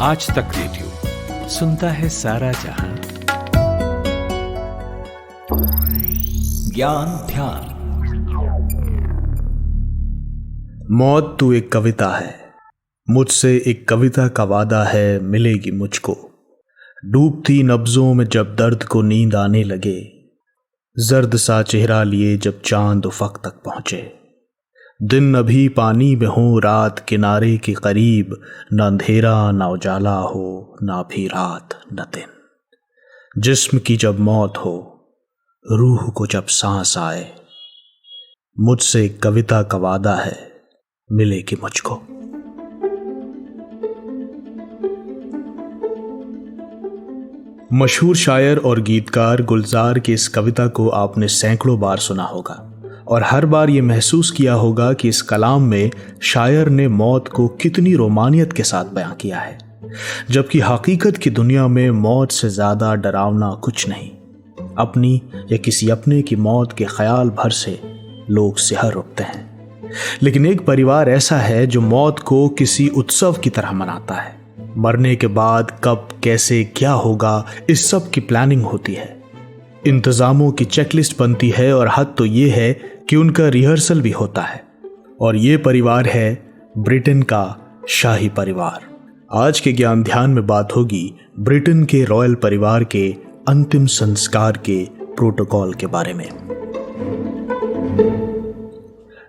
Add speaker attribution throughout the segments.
Speaker 1: आज तक रेडियो सुनता है सारा जहां। ज्ञान ध्यान।
Speaker 2: मौत तू एक कविता है, मुझसे एक कविता का वादा है, मिलेगी मुझको। डूबती नब्जों में जब दर्द को नींद आने लगे, जर्द सा चेहरा लिए जब चांद उफक तक पहुंचे। दिन अभी पानी में हो, रात किनारे के करीब, न अंधेरा न उजाला हो, ना भी रात न दिन। जिस्म की जब मौत हो, रूह को जब सांस आए, मुझसे एक कविता का वादा है, मिलेगी मुझको। मशहूर शायर और गीतकार गुलजार की इस कविता को आपने सैकड़ों बार सुना होगा और हर बार ये महसूस किया होगा कि इस कलाम में शायर ने मौत को कितनी रोमानियत के साथ बयां किया है, जबकि हकीकत की दुनिया में मौत से ज्यादा डरावना कुछ नहीं। अपनी या किसी अपने की मौत के ख्याल भर से लोग सिहर उठते हैं, लेकिन एक परिवार ऐसा है जो मौत को किसी उत्सव की तरह मनाता है। मरने के बाद कब, कैसे, क्या होगा, इस सब की प्लानिंग होती है, इंतजामों की चेकलिस्ट बनती है और हद तो ये है कि उनका रिहर्सल भी होता है। और ये परिवार है ब्रिटेन का शाही परिवार। आज के ज्ञान ध्यान में बात होगी ब्रिटेन के रॉयल परिवार के अंतिम संस्कार के प्रोटोकॉल के बारे में।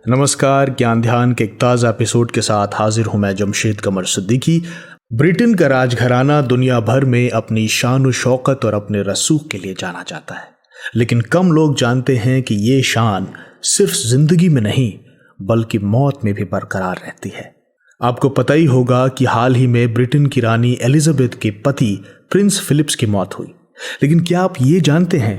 Speaker 2: नमस्कार, ज्ञान ध्यान के एक ताज़ा एपिसोड के साथ हाजिर हूं मैं जमशेद कमर सिद्दीकी। ब्रिटेन का राजघराना दुनिया भर में अपनी शान और शौकत और अपने रसूख के लिए जाना जाता है, लेकिन कम लोग जानते हैं कि ये शान सिर्फ जिंदगी में नहीं बल्कि मौत में भी बरकरार रहती है। आपको पता ही होगा कि हाल ही में ब्रिटेन की रानी एलिजाबेथ के पति प्रिंस फिलिप्स की मौत हुई, लेकिन क्या आप ये जानते हैं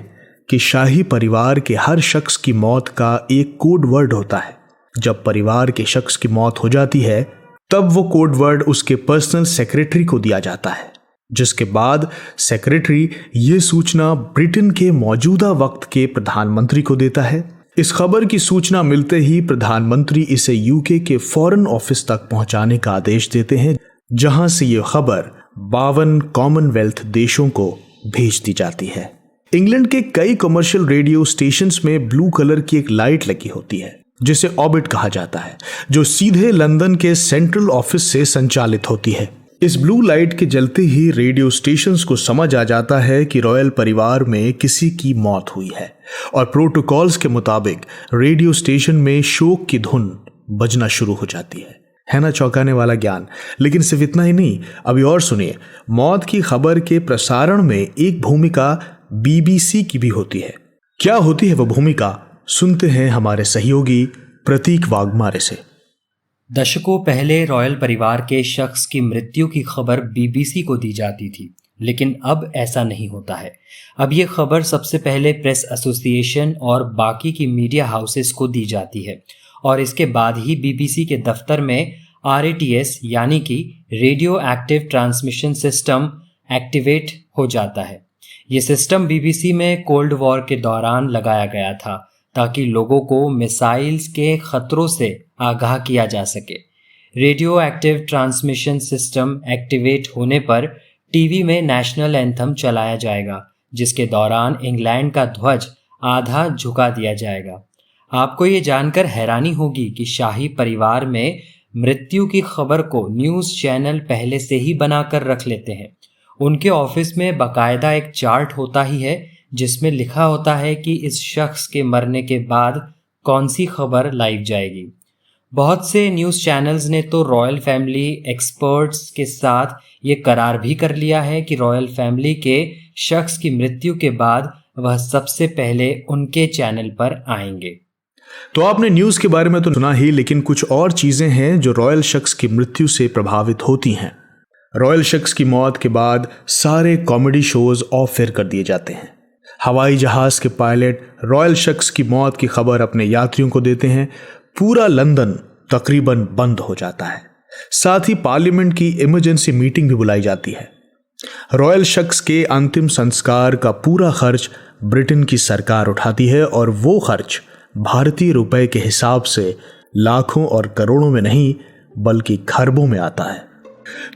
Speaker 2: कि शाही परिवार के हर शख्स की मौत का एक कोड वर्ड होता है। जब परिवार के शख्स की मौत हो जाती है तब वो कोड वर्ड उसके पर्सनल सेक्रेटरी को दिया जाता है, जिसके बाद सेक्रेटरी ये सूचना ब्रिटेन के मौजूदा वक्त के प्रधानमंत्री को देता है। इस खबर की सूचना मिलते ही प्रधानमंत्री इसे यूके के फॉरेन ऑफिस तक पहुंचाने का आदेश देते हैं, जहां से ये खबर 52 कॉमनवेल्थ देशों को भेज दी जाती है। इंग्लैंड के कई कमर्शियल रेडियो स्टेशंस में ब्लू कलर की एक लाइट लगी होती है जिसे ऑर्बिट कहा जाता है, जो सीधे लंदन के सेंट्रल ऑफिस से संचालित होती है। इस ब्लू लाइट के जलते ही रेडियो स्टेशंस को समझ आ जाता है कि रॉयल परिवार में किसी की मौत हुई है और प्रोटोकॉल्स के मुताबिक रेडियो स्टेशन में शोक की धुन बजना शुरू हो जाती है ना चौंकाने वाला ज्ञान। लेकिन सिर्फ इतना ही नहीं, अभी और सुनिए। मौत की खबर के प्रसारण में एक भूमिका BBC की भी होती है। क्या होती है वह भूमिका, सुनते हैं हमारे सहयोगी प्रतीक वाघमारे से।
Speaker 3: दशकों पहले रॉयल परिवार के शख्स की मृत्यु की खबर BBC को दी जाती थी, लेकिन अब ऐसा नहीं होता है। अब ये खबर सबसे पहले प्रेस एसोसिएशन और बाकी की मीडिया हाउसेस को दी जाती है और इसके बाद ही BBC के दफ्तर में RATS यानी कि radio active transmission system activate हो जाता है। ये सिस्टम BBC में कोल्ड वॉर के दौरान लगाया गया था ताकि लोगों को मिसाइल्स के खतरों से आगाह किया जा सके। Radio active transmission system activate होने पर टीवी में नेशनल एंथम चलाया जाएगा, जिसके दौरान इंग्लैंड का ध्वज आधा झुका दिया जाएगा। आपको ये जानकर हैरानी होगी कि शाही परिवार में मृत्यु की खबर को न्यूज़ चैनल पहले से ही बनाकर रख लेते हैं। उनके ऑफिस में बाकायदा एक चार्ट होता ही है जिसमें लिखा होता है कि इस शख्स के मरने के बाद कौन सी खबर लाइव जाएगी। बहुत से न्यूज़ चैनल्स ने तो रॉयल फैमिली एक्सपर्ट्स के साथ ये करार भी कर लिया है कि रॉयल फैमिली के शख्स की मृत्यु के बाद वह सबसे पहले उनके चैनल पर आएंगे।
Speaker 2: तो आपने न्यूज़ के बारे में तो सुना ही, लेकिन कुछ और चीज़ें हैं जो रॉयल शख्स की मृत्यु से प्रभावित होती हैं। रॉयल शख्स की मौत के बाद सारे कॉमेडी शोज ऑफ एयर कर दिए जाते हैं। हवाई जहाज के पायलट रॉयल शख्स की मौत की खबर अपने यात्रियों को देते हैं। पूरा लंदन तकरीबन बंद हो जाता है। साथ ही पार्लियामेंट की इमरजेंसी मीटिंग भी बुलाई जाती है। रॉयल शख्स के अंतिम संस्कार का पूरा खर्च ब्रिटेन की सरकार उठाती है और वो खर्च भारतीय रुपए के हिसाब से लाखों और करोड़ों में नहीं बल्कि खरबों में आता है।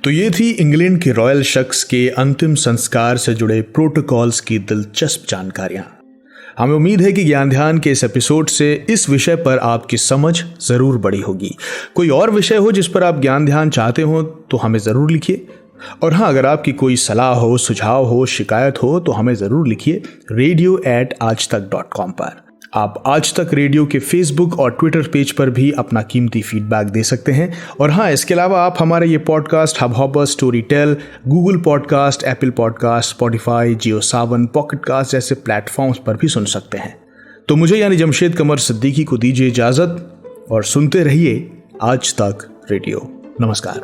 Speaker 2: तो ये थी इंग्लैंड के रॉयल शख्स के अंतिम संस्कार से जुड़े प्रोटोकॉल्स की दिलचस्प जानकारियां। हमें उम्मीद है कि ज्ञान ध्यान के इस एपिसोड से इस विषय पर आपकी समझ जरूर बढ़ी होगी। कोई और विषय हो जिस पर आप ज्ञान ध्यान चाहते हो तो हमें जरूर लिखिए। और हाँ, अगर आपकी कोई सलाह हो, सुझाव हो, शिकायत हो तो हमें जरूर लिखिए radio@aajtak.com पर। आप आज तक रेडियो के फेसबुक और ट्विटर पेज पर भी अपना कीमती फीडबैक दे सकते हैं। और हाँ, इसके अलावा आप हमारे ये podcast Hubhopper, Storytel, Google podcast, Apple podcast, Spotify, Jio Saavn, pocket cast जैसे प्लेटफॉर्म्स पर भी सुन सकते हैं। तो मुझे यानी जमशेद कमर सिद्दीकी को दीजिए इजाजत और सुनते रहिए आज तक रेडियो। नमस्कार।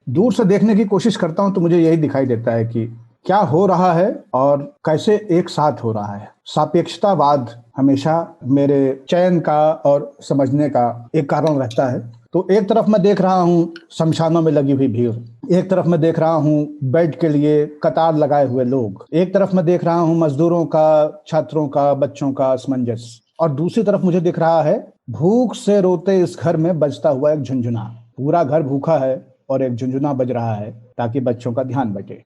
Speaker 4: दूर से देखने की कोशिश करता हूं तो मुझे यही दिखाई देता है कि क्या हो रहा है और कैसे एक साथ हो रहा है। सापेक्षतावाद हमेशा मेरे चयन का और समझने का एक कारण रहता है। तो एक तरफ मैं देख रहा हूं शमशानों में लगी हुई भीड़, एक तरफ मैं देख रहा हूं बेड के लिए कतार लगाए हुए लोग, एक तरफ मैं देख रहा हूं मजदूरों का, छात्रों का, बच्चों का असमंजस, और दूसरी तरफ मुझे दिख रहा है भूख से रोते इस घर में बजता हुआ एक झुंझुना। पूरा घर भूखा है और एक झुंझुना बज रहा है ताकि बच्चों का ध्यान बटे।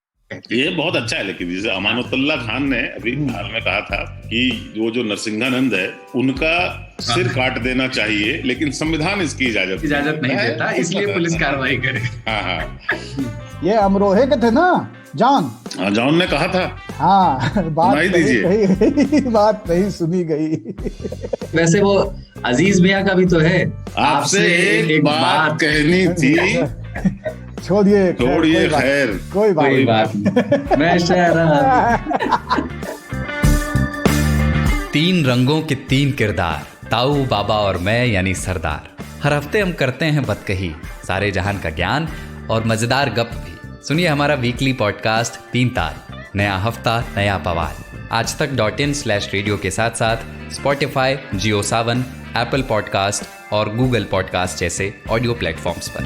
Speaker 5: ये बहुत अच्छा है। लेकिन जैसे अमानुतुल्लाह खान ने अभी हाल में कहा था कि वो जो नरसिंहानंद है उनका सिर काट देना चाहिए, लेकिन संविधान इसकी इजाजत
Speaker 6: नहीं देता, इसलिए पुलिस कार्रवाई करे।
Speaker 5: हाँ,
Speaker 4: ये अमरोहे के थे ना जॉन?
Speaker 5: जॉन ने कहा था।
Speaker 4: हाँ, बात नहीं सुनी गई।
Speaker 6: वैसे वो अजीज मियां का भी तो है।
Speaker 5: आपसे एक बात कहनी थी।
Speaker 4: छोड़िए
Speaker 5: खैर,
Speaker 4: कोई बात
Speaker 6: नहीं। मैं शहर
Speaker 7: 3 रंगों के 3 किरदार, ताऊ, बाबा और मैं यानी सरदार। हर हफ्ते हम करते हैं बतकही, सारे जहान का ज्ञान और मजेदार गप भी। सुनिए हमारा वीकली पॉडकास्ट 3 तार, नया हफ्ता नया बवाल। आज तक .in/radio के साथ साथ स्पॉटिफाई, जियो सावन, एप्पल पॉडकास्ट और गूगल पॉडकास्ट जैसे ऑडियो प्लेटफॉर्म्स पर।